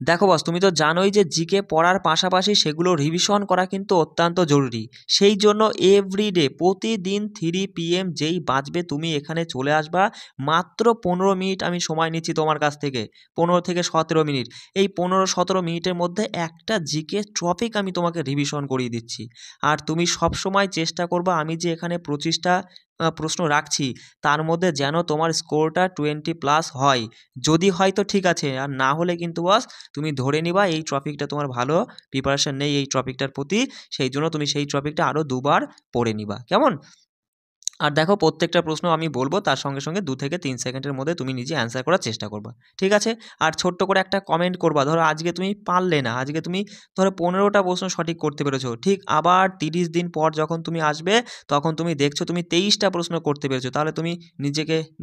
দেখো বস, তুমি তো জানোই যে জিকে পড়ার পাশাপাশি সেগুলো রিভিশন করা কিন্তু অত্যন্ত জরুরি। সেই জন্য এভরিডে প্রতিদিন 3 PM যেই বাজবে তুমি এখানে চলে আসবা। মাত্র 15 মিনিট আমি সময় নিচ্ছি তোমার কাছ থেকে, 15 থেকে 17 মিনিট। এই 15-17 মিনিটের মধ্যে একটা জিকে টপিক আমি তোমাকে রিভিশন করিয়ে দিচ্ছি। আর তুমি সব সময় চেষ্টা করবা আমি যে এখানে 25টা প্রশ্ন রাখছি তার মধ্যে যেন তোমার স্কোরটা 20+ হয়। যদি হয় তো ঠিক আছে, আর না হলে কিন্তু বস তুমি ধরে নিবা এই টপিকটা তোমার ভালো প্রিপারেশন নেই এই টপিকটার প্রতি, সেই জন্য তুমি সেই টপিকটা আরও দুবার পড়ে নিবা, কেমন? আর দেখো, প্রত্যেকটা প্রশ্ন আমি বলবো, তার সঙ্গে সঙ্গে 2 থেকে 3 সেকেন্ডের মধ্যে তুমি নিজে অ্যান্সার করার চেষ্টা করবা, ঠিক আছে? আর ছোট্ট করে একটা কমেন্ট করবা, ধরো আজকে তুমি পারলে না, আজকে তুমি ধরো 15টা প্রশ্ন সঠিক করতে পেরেছো, ঠিক আবার 30 দিন পর যখন তুমি আসবে তখন তুমি দেখছো তুমি 23টা প্রশ্ন করতে পেরেছো, তাহলে তুমি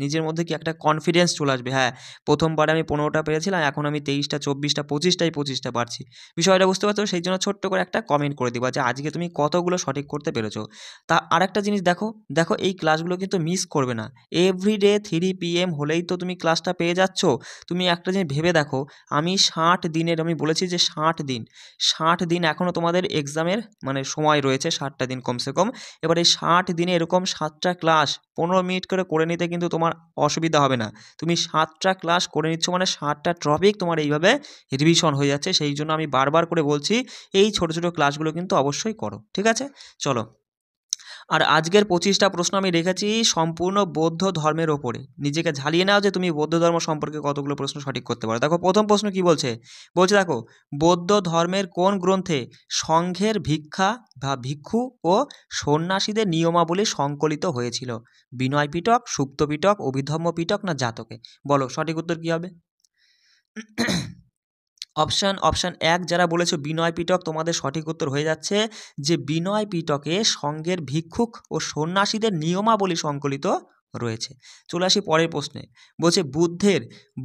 নিজের মধ্যে কি একটা কনফিডেন্স চলে আসবে, হ্যাঁ প্রথমবারে আমি 15টা পেরেছিলাম, এখন আমি 23টা 24টা 25টা পারছি। বিষয়টা বুঝতে পারছো? সেই জন্য ছোট্ট করে একটা কমেন্ট করে দিবা যে আজকে তুমি কতগুলো সঠিক করতে পেরেছো। তা আরেকটা জিনিস দেখো, দেখো এই ক্লাসগুলো কিন্তু মিস করবে না। এভরিডে 3 PM হলেই তো তুমি ক্লাসটা পেয়ে যাচ্ছ। তুমি একটা জিনিস ভেবে দেখো, আমি 60 দিনের, আমি বলেছি যে 60 দিন, 60 দিন এখনও তোমাদের এক্সামের মানে সময় রয়েছে, 60টা দিন কমসে কম। এবার এই 60 দিনে এরকম 7টা ক্লাস 15 মিনিট করে নিতে কিন্তু তোমার অসুবিধা হবে না। তুমি 7টা ক্লাস করে নিচ্ছ মানে 7টা টপিক তোমার এইভাবে রিভিশন হয়ে যাচ্ছে। সেই জন্য আমি বারবার করে বলছি এই ছোটো ছোটো ক্লাসগুলো কিন্তু অবশ্যই করো, ঠিক আছে? চলো। আর আজকের 25টা প্রশ্ন আমি রেখেছি সম্পূর্ণ বৌদ্ধ ধর্মের ওপরে। নিজেকে ঝালিয়ে নাও যে তুমি বৌদ্ধ ধর্ম সম্পর্কে কতগুলো প্রশ্ন সঠিক করতে পারো। দেখো প্রথম প্রশ্ন কি বলছে, বলছে দেখো বৌদ্ধ ধর্মের কোন গ্রন্থে সংঘের ভিক্ষা বা ভিক্ষু ও সন্ন্যাসীদের নিয়মাবলী সংকলিত হয়েছিল? বিনয় পিটক, সুক্ত পিটক, অভিধম্ম পিটক না জাতকে? বলো সঠিক উত্তর কি হবে? অপশান 1 যারা বলেছো বিনয় পিটক, তোমাদের সঠিক উত্তর হয়ে যাচ্ছে যে বিনয় পিটকে সঙ্ঘের ভিক্ষুক ও সন্ন্যাসীদের নিয়মাবলী সংকলিত রয়েছে। চলে আসি পরের প্রশ্নে। বলছে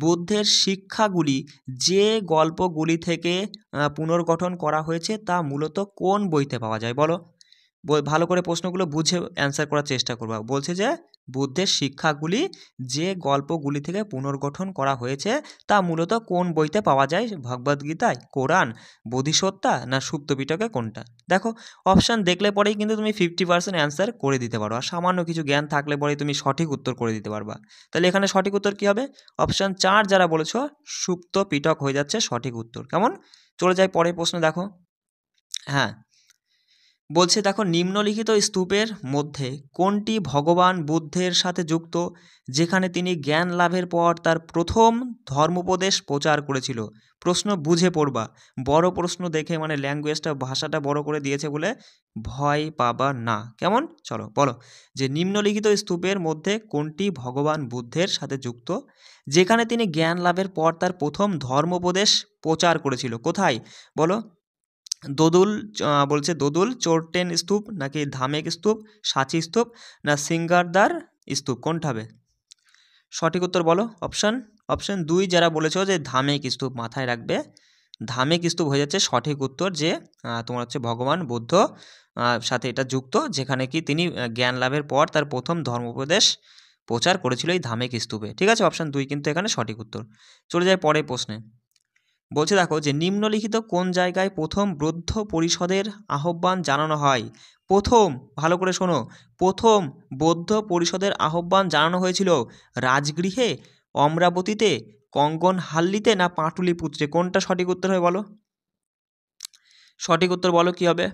বুদ্ধের শিক্ষাগুলি যে গল্পগুলি থেকে পুনর্গঠন করা হয়েছে তা মূলত কোন বইতে পাওয়া যায়? বলো, ভালো করে প্রশ্নগুলো বুঝে অ্যান্সার করার চেষ্টা করবা। বলছে যে বুদ্ধের শিক্ষাগুলি যে গল্পগুলি থেকে পুনর্গঠন করা হয়েছে তা মূলত কোন বইতে পাওয়া যায়? ভগবদ্গীতায়, কোরআন, বোধিসত্ত্বা না সুপ্ত পিটকে, কোনটা? দেখো অপশান দেখলে পরেই কিন্তু তুমি 50% অ্যান্সার করে দিতে পারো, আর সামান্য কিছু জ্ঞান থাকলে পরেই তুমি সঠিক উত্তর করে দিতে পারবা। তাহলে এখানে সঠিক উত্তর কী হবে? অপশান 4 যারা বলেছো সুপ্ত পিটক হয়ে যাচ্ছে সঠিক উত্তর, কেমন? চলে যায় পরের প্রশ্ন, দেখো। হ্যাঁ, বলছে দেখো নিম্নলিখিত স্তূপের মধ্যে কোনটি ভগবান বুদ্ধের সাথে যুক্ত যেখানে তিনি জ্ঞান লাভের পর তার প্রথম ধর্মোপদেশ প্রচার করেছিল? প্রশ্ন বুঝে পড়বা, বড় প্রশ্ন দেখে মানে ল্যাঙ্গুয়েজটা ভাষাটা বড় করে দিয়েছে বলে ভয় পাবা না, কেমন? চলো বলো যে নিম্নলিখিত স্তূপের মধ্যে কোনটি ভগবান বুদ্ধের সাথে যুক্ত যেখানে তিনি জ্ঞান লাভের পর তার প্রথম ধর্মোপদেশ প্রচার করেছিল? কোথায় বলো? দোদুল, বলছে দোদুল চোরটেন স্তূপ নাকি ধামেক স্তূপ, সাঁচি স্তূপ না সিঙ্গারদার স্তূপ, কোনটা হবে? সঠিক উত্তর বলো। অপশান 2 যারা বলেছো যে ধামেক স্তূপ, মাথায় রাখবে ধামেক স্তূপ হয়ে যাচ্ছে সঠিক উত্তর, যে তোমার হচ্ছে ভগবান বুদ্ধ সাথে এটা যুক্ত যেখানে কি তিনি জ্ঞান লাভের পর তার প্রথম ধর্মোপদেশ প্রচার করেছিল এই ধামেক স্তূপে, ঠিক আছে? অপশান 2 কিন্তু এখানে সঠিক উত্তর। চলে যায় পরের প্রশ্নে। বলছে দেখো যে নিম্নলিখিত কোন জায়গায় প্রথম বৌদ্ধ পরিষদের আহ্বান জানানো হয়? প্রথম, ভালো করে শোনো, প্রথম বৌদ্ধ পরিষদের আহ্বান জানানো হয়েছিল রাজগৃহে, অমরাবতীতে, কঙ্গনহাল্লিতে না পাটলিপুত্রে? কোনটা সঠিক উত্তর হবে বলো? সঠিক উত্তর বলো কি হবে?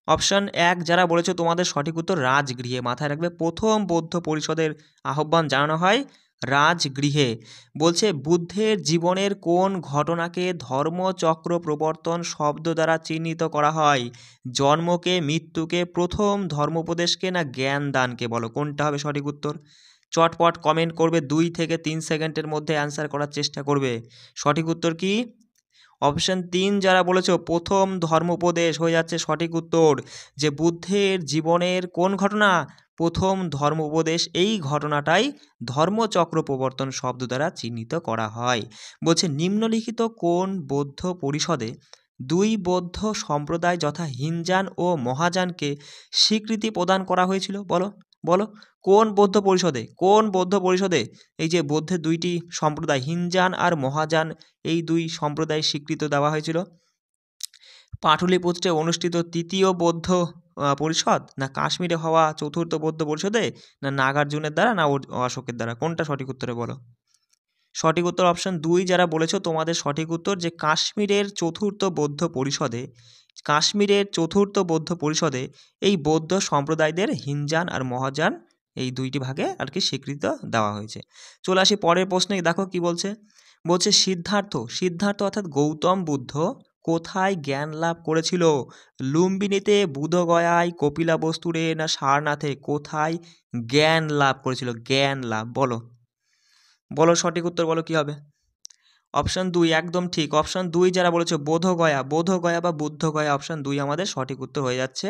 অপশান 1 যারা বলেছো তোমাদের সঠিক উত্তর রাজগৃহে, মাথায় রাখবে প্রথম বৌদ্ধ পরিষদের আহ্বান জানানো হয় রাজগৃহে। বলছে বুদ্ধের জীবনের কোন ঘটনাকে ধর্মচক্র প্রবর্তন শব্দ দ্বারা চিহ্নিত করা হয়? জন্মকে, মৃত্যুকে, প্রথম ধর্মোপদেশকে না জ্ঞান দানকে? বলো কোনটা হবে সঠিক উত্তর? চটপট কমেন্ট করবে, 2 থেকে 3 সেকেন্ডের মধ্যে অ্যান্সার করার চেষ্টা করবে। সঠিক উত্তর কি? অপশান 3 যারা বলেছো প্রথম ধর্মোপদেশ হয়ে যাচ্ছে সঠিক উত্তর। যে বুদ্ধের জীবনের কোন ঘটনা? প্রথম ধর্মোপদেশ, এই ঘটনাটাই ধর্মচক্র প্রবর্তন শব্দ দ্বারা চিহ্নিত করা হয়। বলছে নিম্নলিখিত কোন বৌদ্ধ পরিষদে 2 বৌদ্ধ সম্প্রদায় যথা হিনজান ও মহাযানকে স্বীকৃতি প্রদান করা হয়েছিল? বলো বলো কোন বৌদ্ধ পরিষদে এই যে বৌদ্ধের দুইটি সম্প্রদায় হিনজান আর মহাযান এই দুই সম্প্রদায় স্বীকৃত দেওয়া হয়েছিল? পাটলিপুত্রে অনুষ্ঠিত তৃতীয় বৌদ্ধ পরিষদ, না কাশ্মীরে হওয়া চতুর্থ বৌদ্ধ পরিষদে, না নাগার্জুনের দ্বারা, না অশোকের দ্বারা? কোনটা সঠিক উত্তরে বলো? সঠিক উত্তর অপশন 2 যারা বলেছো তোমাদের সঠিক উত্তর, যে কাশ্মীরের চতুর্থ বৌদ্ধ পরিষদে এই বৌদ্ধ সম্প্রদায়দের হিনজান আর মহাযান এই দুইটি ভাগে আর কি স্বীকৃত দেওয়া হয়েছে। চলে আসি পরের প্রশ্নে, দেখো কি বলছে। বলছে সিদ্ধার্থ অর্থাৎ গৌতম বুদ্ধ কোথায় জ্ঞান লাভ করেছিল? লুম্বিনীতে, বুধগয়ায়, কপিলাবস্তুরে, না সারনাথে? কোথায় জ্ঞান লাভ করেছিল? জ্ঞান লাভ, বলো সঠিক উত্তর বলো কি হবে? অপশন 2 একদম ঠিক। অপশন 2 যারা বলেছে বোধগয়া বা বুদ্ধগয়া, অপশন 2 আমাদের সঠিক উত্তর হয়ে যাচ্ছে।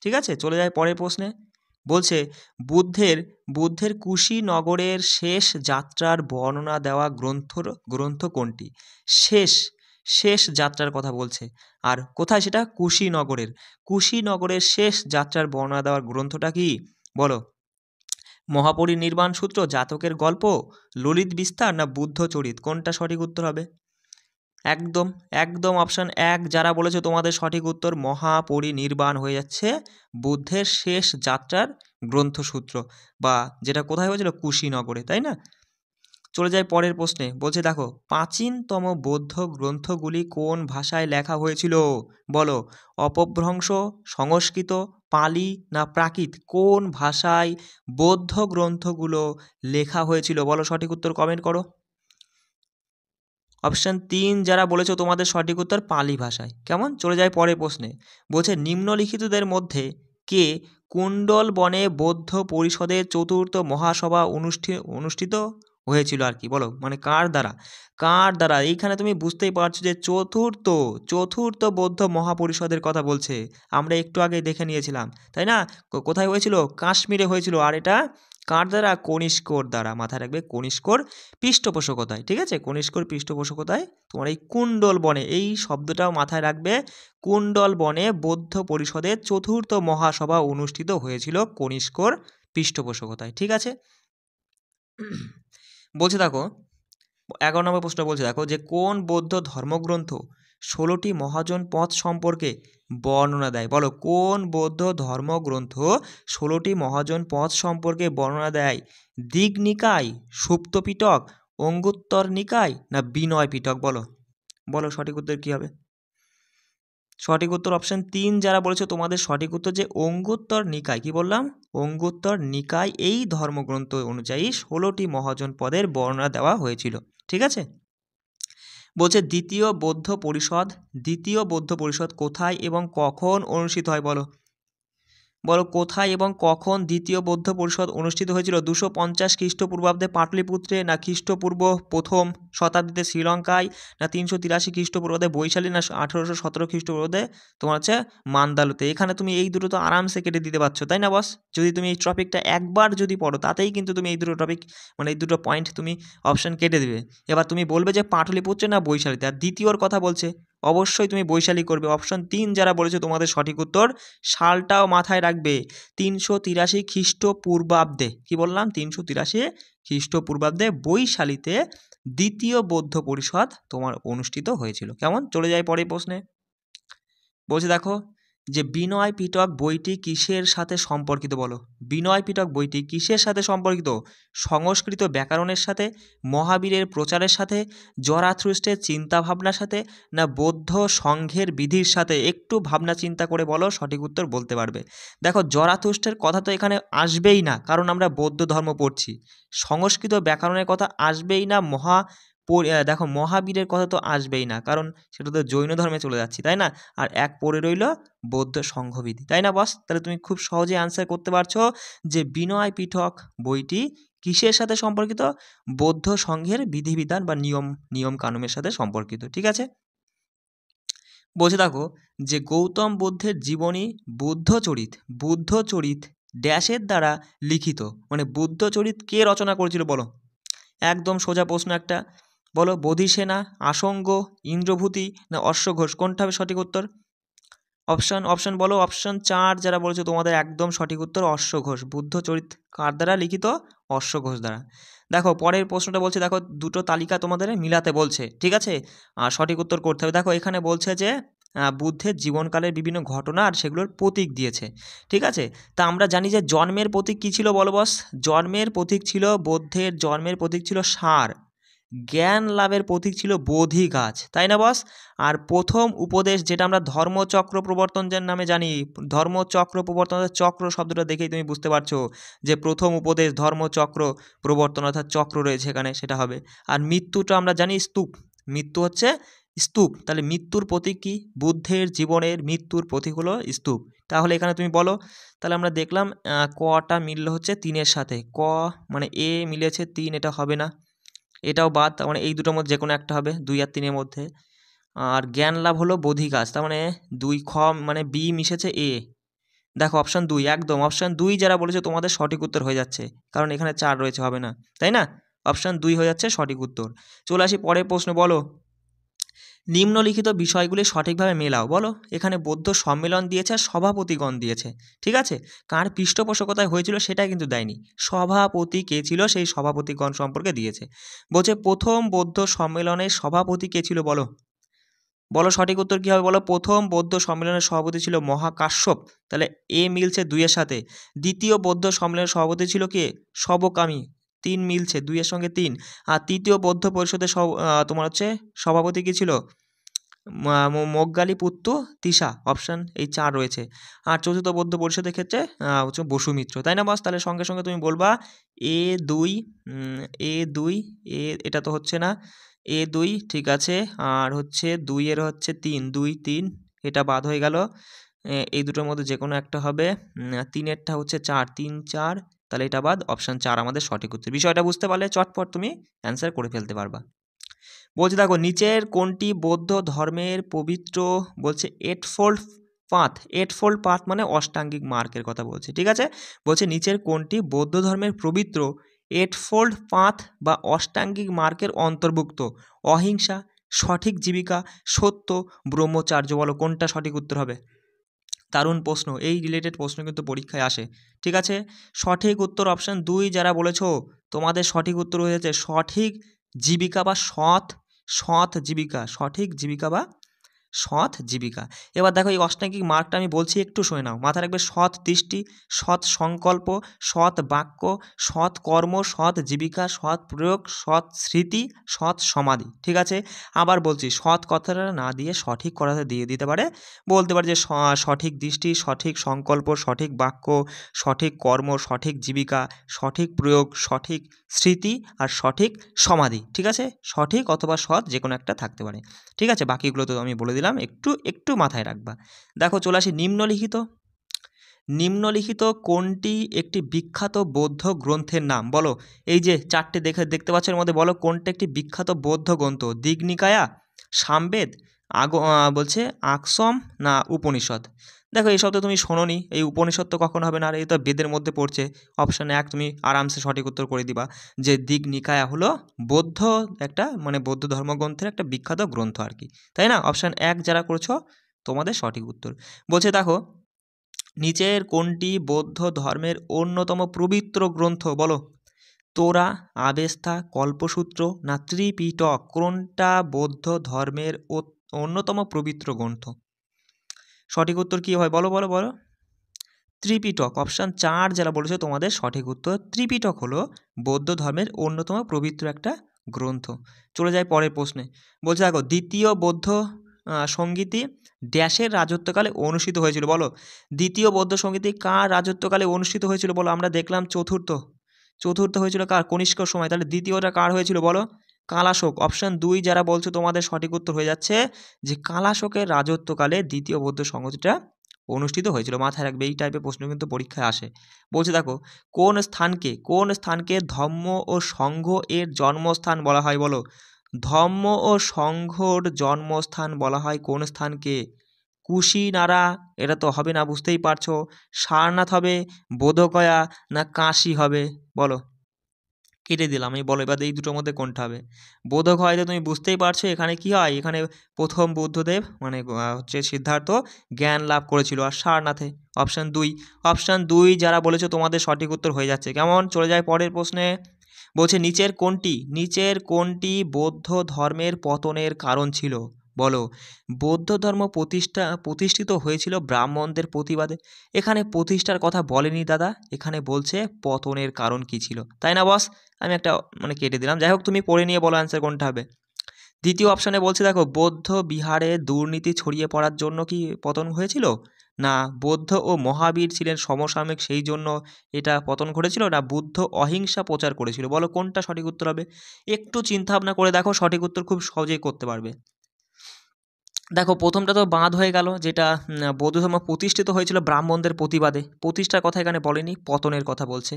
ঠিক আছে, চলে যায় পরের প্রশ্নে। বলছে বুদ্ধের কুশীনগরের শেষ যাত্রার বর্ণনা দেওয়া গ্রন্থ কোনটি? শেষ যাত্রার কথা বলছে, আর কোথায় সেটা? কুশীনগরের শেষ যাত্রার বর্ণনা দেওয়ার গ্রন্থটা কি? বলো। মহাপরিনির্বাণ সূত্র, জাতকের গল্প, ললিত বিস্তার, না বুদ্ধচরিত? কোনটা সঠিক উত্তর হবে? একদম অপশন 1 যারা বলেছে তোমাদের সঠিক উত্তর, মহাপরিনির্বাণ হয়ে যাচ্ছে বুদ্ধের শেষ যাত্রার গ্রন্থসূত্র, বা যেটা কোথায় হয়েছিল? কুশীনগরে, তাই না? চলে যায় পরের প্রশ্নে। বলছে দেখো, প্রাচীনতম বৌদ্ধ গ্রন্থগুলি কোন ভাষায় লেখা হয়েছিল? বলো। অপভ্রংশ, সংস্কৃত, পালি, না প্রাকৃত? কোন ভাষায় বৌদ্ধ গ্রন্থগুলো লেখা হয়েছিল? বলো সঠিক উত্তর কমেন্ট করো। অপশন 3 যারা বলেছো তোমাদের সঠিক উত্তর, পালি ভাষায়। কেমন? চলে যায় পরের প্রশ্নে। বলছে নিম্নলিখিতদের মধ্যে কে কুণ্ডল বনে বৌদ্ধ পরিষদের চতুর্থ মহাসভা অনুষ্ঠিত হয়েছিল আর কি? বলো, মানে কার দ্বারা? এইখানে তুমি বুঝতেই পারছো যে চতুর্থ বৌদ্ধ মহাপরিষদের কথা বলছে। আমরা একটু আগে দেখে নিয়েছিলাম, তাই না? কোথায় হয়েছিল? কাশ্মীরে হয়েছিল। আর এটা কার দ্বারা? কনিষ্কর দ্বারা। মাথায় রাখবে, কনিষ্কর পৃষ্ঠপোষকতায়। ঠিক আছে, কনিষ্কর পৃষ্ঠপোষকতায় তোমার এই কুণ্ডল বনে, এই শব্দটাও মাথায় রাখবে। কুণ্ডল বনে বৌদ্ধ পরিষদের চতুর্থ মহাসভা অনুষ্ঠিত হয়েছিল কনিষ্কর পৃষ্ঠপোষকতায়। ঠিক আছে, বলছে দেখো 11 নম্বর প্রশ্ন। বলছে দেখো যে কোন বৌদ্ধ ধর্মগ্রন্থ 16টি মহাজন পথ সম্পর্কে বর্ণনা দেয়? বলো, কোন বৌদ্ধ ধর্মগ্রন্থ 16টি মহাজন পথ সম্পর্কে বর্ণনা দেয়? দিগনিকায়, সুপ্তপিটক, অঙ্গুত্তর নিকায়, না বিনয় পিটক? বলো সঠিক উত্তর কি হবে? সঠিক উত্তর অপশন 3 যারা বলেছো তোমাদের সঠিক উত্তর, যে অঙ্গুত্তর নিকায়। কি বললাম? অঙ্গুত্তর নিকায় এই ধর্মগ্রন্থ অনুযায়ী 16টি মহাজন পদের বর্ণনা দেওয়া হয়েছিল। ঠিক আছে, বলছে দ্বিতীয় বৌদ্ধ পরিষদ কোথায় এবং কখন অনুষ্ঠিত হয়? বলো কোথায় এবং কখন দ্বিতীয় বৌদ্ধ পরিষদ অনুষ্ঠিত হয়েছিল? 250 খ্রিস্টপূর্বাব্দে পাটলিপুত্রে, না খ্রিস্টপূর্ব প্রথম শতাব্দীতে শ্রীলঙ্কায়, না 383 খ্রিস্টপূর্বাব্দে বৈশালী, না 1817 খ্রিস্টপূর্বাব্দে তোমার হচ্ছে মান্দালুতে? এখানে তুমি এই দুটো তো আরামসে কেটে দিতে পারছো, তাই না বস? যদি তুমি এই টপিকটা একবার যদি পড়ো, তাতেই কিন্তু তুমি এই দুটো টপিক, মানে এই দুটো পয়েন্ট তুমি অপশন কেটে দিবে। এবার তুমি বলবে যে পাটলিপুত্রে না বৈশালীতে। আর দ্বিতীয়র কথা বলছে, অবশ্যই তুমি বৈশালী করবে। অপশন 3 যারা বলেছে তোমাদের সঠিক উত্তর, সালটাও মাথায় রাখবে, 383 খ্রিস্টপূর্বাব্দে। কি বললাম? 383 খ্রিস্টপূর্বাব্দে বৈশালীতে দ্বিতীয় বৌদ্ধ পরিষদ তোমার অনুষ্ঠিত হয়েছিল। কেমন? চলে যায় পরের প্রশ্নে। বলছে দেখো যে বিনয় পিটক বইটি কিসের সাথে সম্পর্কিত? বলো, বিনয় পিটক বইটি কিসের সাথে সম্পর্কিত? সংস্কৃত ব্যাকরণের সাথে, মহাবীরের প্রচারের সাথে, জরাথুস্ট্রের চিন্তাভাবনার সাথে, না বৌদ্ধ সংঘের বিধির সাথে? একটু ভাবনা চিন্তা করে বলো, সঠিক উত্তর বলতে পারবে। দেখো, জরাথুস্ট্রের কথা তো এখানে আসবেই না, কারণ আমরা বৌদ্ধ ধর্ম পড়ছি। সংস্কৃত ব্যাকরণের কথা আসবেই না। দেখো মহাবীরের কথা তো আসবেই না, কারণ সেটা তো জৈন ধর্মে চলে যাচ্ছি, তাই না? আর এক পড়ে রইল বৌদ্ধ সংঘবিধি, তাই না বস? তাহলে তুমি খুব সহজে আনসার করতে পারছো যে বিনয় পিটক বইটি কিসের সাথে সম্পর্কিত? বৌদ্ধ সংঘের বিধিবিধান বা নিয়ম কানুনের সাথে সম্পর্কিত। ঠিক আছে, বলছে দেখো যে গৌতম বুদ্ধের জীবনী বুদ্ধচরিত ড্যাশের দ্বারা লিখিত, মানে বুদ্ধচরিত কে রচনা করেছিল? বলো, একদম সোজা প্রশ্ন একটা। বলো, বোধিসেনা, আসঙ্গ, ইন্দ্রভূতি, না অশ্বঘোষ? কোনটা হবে সঠিক উত্তর? অপশন বলো। অপশন 4 যারা বলেছো তোমাদের একদম সঠিক উত্তর অশ্বঘোষ। বুদ্ধ চরিত কার দ্বারা লিখিত? অশ্বঘোষ দ্বারা। দেখো পরের প্রশ্নটা বলছে, দেখো দুটো তালিকা তোমাদের মিলাতে বলছে, ঠিক আছে, আর সঠিক উত্তর করতে হবে। দেখো এখানে বলছে যে বুদ্ধের জীবনকালের বিভিন্ন ঘটনা আর সেগুলোর প্রতীক দিয়েছে, ঠিক আছে। তা আমরা জানি যে জন্মের প্রতীক কী ছিল বলো বস? জন্মের প্রতীক ছিল, বুদ্ধের জন্মের প্রতীক ছিল ষাঁড়। জ্ঞান লাভের প্রতীক ছিল বোধি গাছ, তাই না বস? আর প্রথম উপদেশ যেটা আমরা ধর্মচক্র প্রবর্তন যার নামে জানি, ধর্মচক্র প্রবর্তন চক্র শব্দটা দেখেই তুমি বুঝতে পারছো যে প্রথম উপদেশ ধর্মচক্র প্রবর্তন, অর্থাৎ চক্র রয়েছে এখানে, সেটা হবে। আর মৃত্যুটা আমরা জানি স্তূপ, মৃত্যু হচ্ছে স্তূপ। তাহলে মৃত্যুর প্রতীক কি? বুদ্ধের জীবনের মৃত্যুর প্রতীক হলো স্তূপ। তাহলে এখানে তুমি বলো। তাহলে আমরা দেখলাম কটা মিলল হচ্ছে 3-এর সাথে, ক মানে এ মিলেছে 3, এটা হবে না, এটাও বাদ, তার মানে এই দুটোর মধ্যে যে কোনো একটা হবে 2 আর 3-এর মধ্যে। আর জ্ঞান লাভ হলো বোধি গাছ, তার মানে 2 খ মানে বি মিশেছে এ। দেখো অপশান 2, একদম অপশান 2 যারা বলেছে তোমাদের সঠিক উত্তর হয়ে যাচ্ছে, কারণ এখানে 4 রয়েছে, হবে না, তাই না? অপশান 2 হয়ে যাচ্ছে সঠিক উত্তর। চলে আসি পরের প্রশ্ন, বলো নিম্নলিখিত বিষয়গুলি সঠিকভাবে মেলাও। বলো এখানে বৌদ্ধ সম্মেলন দিয়েছে আর সভাপতিগণ দিয়েছে, ঠিক আছে। কার পৃষ্ঠপোষকতায় হয়েছিল সেটা কিন্তু দেয়নি, সভাপতি কে ছিল সেই সভাপতিগণ সম্পর্কে দিয়েছে। বলছে প্রথম বৌদ্ধ সম্মেলনের সভাপতি কে ছিল বলো? বলো সঠিক উত্তর কী হবে বলো? প্রথম বৌদ্ধ সম্মেলনের সভাপতি ছিল মহাকাশ্যপ, তাহলে এ মিলছে 2-এর সাথে। দ্বিতীয় বৌদ্ধ সম্মেলনের সভাপতি ছিল কে? সবকামী, 3 মিলছে, 2-এর সঙ্গে 3। আর তৃতীয় বৌদ্ধ পরিষদের তোমার হচ্ছে সভাপতি কী ছিল? মোগ্গালীপুত্তু তিসা, অপশান এই 4 রয়েছে। আর চতুর্থ বৌদ্ধ পরিষদের ক্ষেত্রে হচ্ছে বসুমিত্র, তাই না বস? তাহলে সঙ্গে সঙ্গে তুমি বলবা A2, A2, এটা তো হচ্ছে না, A2 ঠিক আছে। আর হচ্ছে 2-এর হচ্ছে 3, 2, 3 এটা বাদ হয়ে গেল, এই দুটোর মধ্যে যে কোনো একটা হবে। 3-এরটা হচ্ছে 4, 3, 4, তাহলে এটা বাদ, অপশান 4 আমাদের সঠিক উত্তর। বিষয়টা বুঝতে পারলে চটপট তুমি অ্যান্সার করে ফেলতে পারবা। বলছে দেখো নিচের কোনটি বৌদ্ধ ধর্মের পবিত্র, বলছে এইটফোল্ড পাথ, এইটফোল্ড পাথ মানে অষ্টাঙ্গিক মার্গের কথা বলছে, ঠিক আছে। বলছে নিচের কোনটি বৌদ্ধ ধর্মের পবিত্র এইটফোল্ড পাথ বা অষ্টাঙ্গিক মার্গের অন্তর্ভুক্ত? অহিংসা, সঠিক জীবিকা, সত্য, ব্রহ্মচার্য। বলো কোনটা সঠিক উত্তর হবে? দারুণ প্রশ্ন, এই রিলেটেড প্রশ্ন কিন্তু পরীক্ষায় আসে, ঠিক আছে। সঠিক উত্তর অপশান 2 যারা বলেছো তোমাদের সঠিক উত্তর হয়েছে সঠিক জীবিকা বা সৎ, সৎ জীবিকা, সঠিক জীবিকা বা সৎ জীবিকা। এবার দেখো এই অষ্টাঙ্গিক মার্গটা আমি বলছি, একটু শুনে নাও, মাথায় রাখবে সৎ দৃষ্টি, সৎ সংকল্প, সৎ বাক্য, সৎ কর্ম, সৎ জীবিকা, সৎ প্রয়োগ, সৎ স্মৃতি, সৎ সমাধি, ঠিক আছে। আবার বলছি, সৎ কথাটা না দিয়ে সঠিক কথাটা দিয়ে দিতে পারে, বলতে পারে যে সঠিক দৃষ্টি, সঠিক সংকল্প, সঠিক বাক্য, সঠিক কর্ম, সঠিক জীবিকা, সঠিক প্রয়োগ, সঠিক স্মৃতি আর সঠিক সমাধি, ঠিক আছে। সঠিক অথবা সৎ যে কোনো একটা থাকতে পারে, ঠিক আছে। বাকিগুলো তো আমি বলে দিলাম, একটু একটু মাথায় রাখবা। দেখো চলে আসি নিম্নলিখিত, নিম্নলিখিত কোনটি একটি বিখ্যাত বৌদ্ধ গ্রন্থের নাম? বলো এই যে 4টে দেখতে পাচ্ছ, এর মধ্যে বলো কোনটা একটি বিখ্যাত বৌদ্ধ গ্রন্থ? দিগনিকায়া, সামবেদ, বলছে আকসম না উপনিষদ? দেখো এইসব তো তুমি শোনোনি, এই উপনিষদ তো কখন হবে না, আর এই তো বেদের মধ্যে পড়ছে। অপশান 1 তুমি আরামসে সঠিক উত্তর করে দিবা যে দিগনিকায়া হলো বৌদ্ধ একটা মানে বৌদ্ধ ধর্মগ্রন্থের একটা বিখ্যাত গ্রন্থ আর কি, তাই না? অপশান 1 যারা করেছো তোমাদের সঠিক উত্তর। বলছে দেখো নিচের কোনটি বৌদ্ধ ধর্মের অন্যতম পবিত্র গ্রন্থ? বলো তোরা, আবেস্তা, কল্পসূত্র না ত্রিপিটক? কোনটা বৌদ্ধ ধর্মের অন্যতম পবিত্র গ্রন্থ? সঠিক উত্তর কী হয় বলো বলো বলো? ত্রিপিটক, অপশান 4 যারা বলেছে তোমাদের সঠিক উত্তর। ত্রিপিটক হলো বৌদ্ধ ধর্মের অন্যতম পবিত্র একটা গ্রন্থ। চলে যায় পরের প্রশ্নে। বলছে দেখো দ্বিতীয় বৌদ্ধ সঙ্গীতি ড্যাশের রাজত্বকালে অনুষ্ঠিত হয়েছিল? বলো দ্বিতীয় বৌদ্ধ সঙ্গীতি কার রাজত্বকালে অনুষ্ঠিত হয়েছিল? বলো আমরা দেখলাম চতুর্থ হয়েছিল কার? কনিষ্কর সময়। তাহলে দ্বিতীয়টা কার হয়েছিল বলো? কালাশোক। অপশান 2 যারা বলছো তোমাদের সঠিক উত্তর হয়ে যাচ্ছে যে কালাশোকের রাজত্বকালে দ্বিতীয় বৌদ্ধ সংগতিটা অনুষ্ঠিত হয়েছিল। মাথায় রাখবে, এই টাইপের প্রশ্ন কিন্তু পরীক্ষায় আসে। বলছে দেখো কোন স্থানকে ধম্ম ও সংঘ এর জন্মস্থান বলা হয়? বলো ধম্ম ও সংঘর জন্মস্থান বলা হয় কোন স্থানকে? কুশিনারা, এটা তো হবে না বুঝতেই পারছো। সারনাথ হবে, বোধগয়া না কাশী হবে? বলো কেটে দিলাম। আমি বলো এবার এই দুটোর মধ্যে কোনটা হবে? বোধক হয় তো তুমি বুঝতেই পারছো এখানে কি হয়, এখানে প্রথম বুদ্ধদেব মানে হচ্ছে সিদ্ধার্থ জ্ঞান লাভ করেছিল আর সারনাথে। অপশান 2। অপশান 2 যারা বলেছো তোমাদের সঠিক উত্তর হয়ে যাচ্ছে। কেমন? চলে যায় পরের প্রশ্নে। বলছে নিচের কোনটি বৌদ্ধ ধর্মের পতনের কারণ ছিল? বলো। বৌদ্ধ ধর্ম প্রতিষ্ঠিত হয়েছিল ব্রাহ্মণদের প্রতিবাদে। এখানে প্রতিষ্ঠার কথা বলেনি দাদা, এখানে বলছে পতনের কারণ কি ছিল, তাই না বস? আমি একটা মানে কেটে দিলাম। যাই হোক, তুমি পড়ে নিয়ে বলো অ্যান্সার কোনটা হবে। দ্বিতীয় অপশানে বলছে দেখো, বৌদ্ধ বিহারে দুর্নীতি ছড়িয়ে পড়ার জন্য কি পতন হয়েছিল, না বৌদ্ধ ও মহাবীর ছিলেন সমসাময়িক সেই জন্য এটা পতন ঘটেছিল, না বুদ্ধ অহিংসা প্রচার করেছিল? বলো কোনটা সঠিক উত্তর হবে? একটু চিন্তা ভাবনা করে দেখো, সঠিক উত্তর খুব সহজেই করতে পারবে। দেখো প্রথমটা তো বাদ হয়ে গেল, যেটা বৌদ্ধ ধর্ম প্রতিষ্ঠিত হয়েছিল ব্রাহ্মণদের প্রতিবাদে। প্রতিষ্ঠার কথা এখানে বলেনি, পতনের কথা বলছে।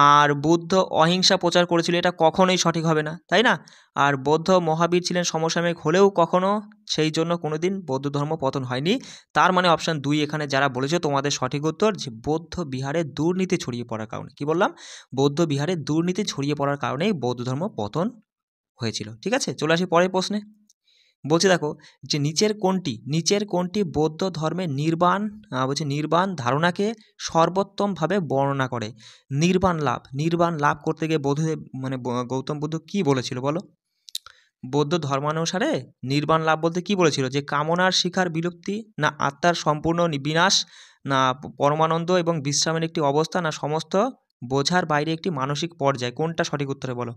আর বুদ্ধ অহিংসা প্রচার করেছিল, এটা কখনোই সঠিক হবে না, তাই না? আর বৌদ্ধ মহাবীর ছিলেন সমসাময়িক হলেও কখনো সেই জন্য কোনোদিন বৌদ্ধ ধর্ম পতন হয়নি। তার মানে অপশান 2 এখানে যারা বলেছে তোমাদের সঠিক উত্তর, যে বৌদ্ধ বিহারে দুর্নীতি ছড়িয়ে পড়ার কারণে। কি বললাম? বৌদ্ধ বিহারে দুর্নীতি ছড়িয়ে পড়ার কারণেই বৌদ্ধ ধর্ম পতন হয়েছিল। ঠিক আছে, চলে আসি পরের প্রশ্নে। বলছে দেখো, যে নিচের কোনটি বৌদ্ধ ধর্মের নির্বাণ ধারণাকে সর্বোত্তমভাবে বর্ণনা করে? নির্বাণ লাভ করতে গিয়ে বোধদেব মানে গৌতম বুদ্ধ কি বলেছিল বলো? বৌদ্ধ ধর্মানুসারে নির্বাণ লাভ বলতে কি বলেছিল? যে কামনার শিখার বিলুপ্তি, না আত্মার সম্পূর্ণ বিনাশ, না পরমানন্দ এবং বিশ্রামের একটি অবস্থা, না সমস্ত বোঝার বাইরে একটি মানসিক পর্যায়? কোনটা সঠিক উত্তরে বলো?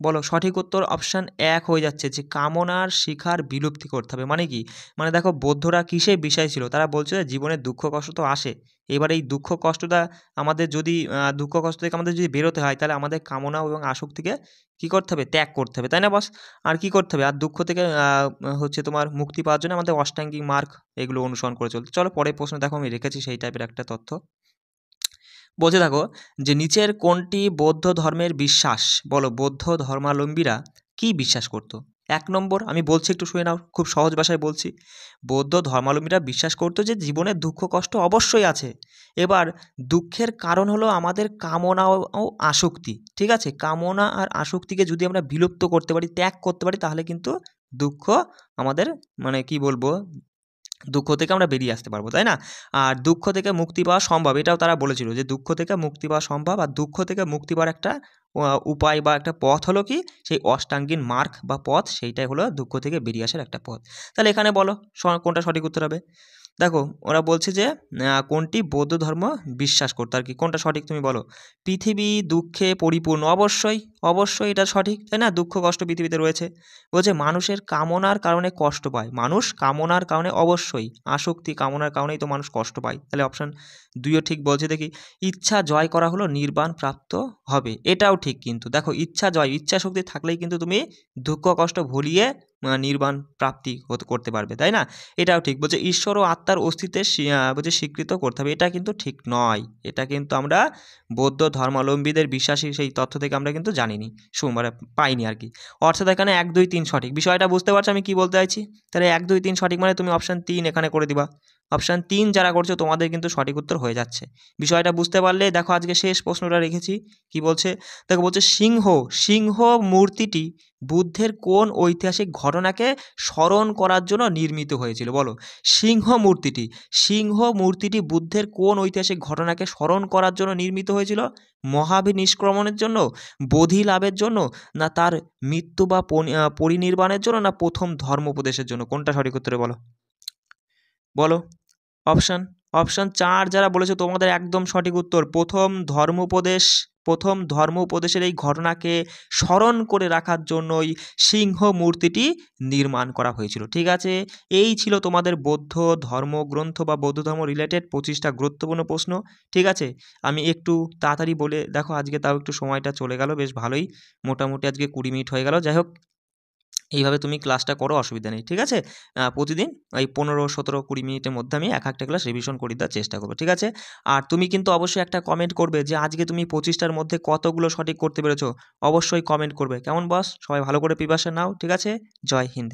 বলো সঠিক উত্তর অপশান 1 হয়ে যাচ্ছে, যে কামনার শিখার বিলুপ্তি করতে হবে। মানে কি? মানে দেখো বৌদ্ধরা কিসে বিষয় ছিল, তারা বলছে যে জীবনে দুঃখ কষ্ট তো আসে, এবার এই দুঃখ কষ্টটা আমাদের যদি দুঃখ কষ্ট থেকে আমাদের যদি বেরোতে হয়, তাহলে আমাদের কামনা এবং আসক্তিকে কী করতে হবে? ত্যাগ করতে হবে, তাই না বস? আর কি করতে হবে? আর দুঃখ থেকে হচ্ছে তোমার মুক্তি পাওয়ার জন্য আমাদের অষ্টাঙ্গিক মার্গ এগুলো অনুসরণ করে চলতে। চলো পরের প্রশ্ন দেখো, আমি রেখেছি সেই টাইপের একটা তথ্য। বলতে থাকো, যে নিচের কোনটি বৌদ্ধ ধর্মের বিশ্বাস? বলো বৌদ্ধ ধর্মাবলম্বীরা কি বিশ্বাস করত? 1 নম্বর, আমি বলছি একটু শুনে নাও, খুব সহজ ভাষায় বলছি। বৌদ্ধ ধর্মাবলম্বীরা বিশ্বাস করতো যে জীবনে দুঃখ কষ্ট অবশ্যই আছে। এবার দুঃখের কারণ হলো আমাদের কামনা ও আসক্তি। ঠিক আছে, কামনা আর আসক্তিকে যদি আমরা বিলুপ্ত করতে পারি, ত্যাগ করতে পারি, তাহলে কিন্তু দুঃখ আমাদের মানে কি বলবো, দুঃখ থেকে আমরা বেরিয়ে আসতে পারবো, তাই না? আর দুঃখ থেকে মুক্তি পাওয়া সম্ভব, এটাও তারা বলেছিল, যে দুঃখ থেকে মুক্তি পাওয়া সম্ভব। আর দুঃখ থেকে মুক্তি পাওয়ার একটা উপায় বা একটা পথ হলো কি? সেই অষ্টাঙ্গিন মার্গ বা পথ, সেইটাই হলো দুঃখ থেকে বেরিয়ে আসার একটা পথ। তাহলে এখানে বলো কোনটা সঠিক উত্তর হবে? দেখো ওরা বলছে যে কোনটি বৌদ্ধ ধর্ম বিশ্বাস করতো আর কি, কোনটা সঠিক তুমি বলো? পৃথিবী দুঃখে পরিপূর্ণ, অবশ্যই অবশ্যই এটা সঠিক, তাই না? দুঃখ কষ্ট পৃথিবীতে রয়েছে। বলছে মানুষের কামনার কারণে কষ্ট পায়, মানুষ কামনার কারণে, অবশ্যই আসক্তি কামনার কারণেই তো মানুষ কষ্ট পায়। তাহলে অপশান 2ও ঠিক বলছে। দেখি, ইচ্ছা জয় করা হলো নির্বাণ প্রাপ্ত হবে, এটাও ঠিক। কিন্তু দেখো ইচ্ছা শক্তি থাকলেই কিন্তু তুমি দুঃখ কষ্ট ভুলিয়ে নির্বাণ প্রাপ্তি করতে পারবে, তাই না? এটাও ঠিক। বলছে ঈশ্বর ও আত্মার অস্তিত্বের বলছে স্বীকৃত করতে হবে, এটা কিন্তু ঠিক নয়। এটা কিন্তু আমরা বৌদ্ধ ধর্মাবলম্বীদের বিশ্বাসী সেই তথ্য থেকে আমরা কিন্তু জানিনি, মানে পাইনি আর কি। অর্থাৎ এখানে 1 2 3 সঠিক। বিষয়টা বুঝতে পারছো আমি কি বলতে চাইছি? তাহলে 1 2 3 সঠিক, মানে তুমি অপশান 3 এখানে করে দিবা। অপশান 3 যারা করছো তোমাদের কিন্তু সঠিক উত্তর হয়ে যাচ্ছে। বিষয়টা বুঝতে পারলে দেখো, আজকে শেষ প্রশ্নটা রেখেছি। কি বলছে দেখো, বলছে সিংহ মূর্তিটি বুদ্ধের কোন ঐতিহাসিক ঘটনাকে স্মরণ করার জন্য নির্মিত হয়েছিল? বলো, সিংহ মূর্তিটি বুদ্ধের কোন ঐতিহাসিক ঘটনাকে স্মরণ করার জন্য নির্মিত হয়েছিল? মহাবীর নিষ্ক্রমণের জন্য, বোধি লাভের জন্য, না তার মৃত্যু বা পরিনির্বাণের জন্য, না প্রথম ধর্ম উপদেশের জন্য? কোনটা সঠিক উত্তরে বলো? বলো অপশান 4 যারা বলেছে তোমাদের একদম সঠিক উত্তর, প্রথম ধর্ম উপদেশের এই ঘটনাকে স্মরণ করে রাখার জন্যই সিংহ মূর্তিটি নির্মাণ করা হয়েছিল। ঠিক আছে, এই ছিল তোমাদের বৌদ্ধ ধর্মগ্রন্থ বা বৌদ্ধ ধর্ম রিলেটেড 25টা গুরুত্বপূর্ণ প্রশ্ন। ঠিক আছে, আমি একটু তাড়াতাড়ি বলে দেখো, আজকে তাও একটু সময়টা চলে গেল বেশ ভালোই, মোটামুটি আজকে 20 মিনিট হয়ে গেল। যাই হোক, এইভাবে তুমি ক্লাসটা করো, অসুবিধা নেই। ঠিক আছে, প্রতিদিন এই 15 17 20 মিনিটের মধ্যে আমি একটা ক্লাস রিভিশন করে দেওয়ার চেষ্টা করবো। ঠিক আছে, আর তুমি কিন্তু অবশ্যই একটা কমেন্ট করবে যে আজকে তুমি 25টার মধ্যে কতগুলো সঠিক করতে পেরেছো। অবশ্যই কমেন্ট করবে, কেমন বস? সবাই ভালো করে প্রিপারেশন নাও। ঠিক আছে, জয় হিন্দ।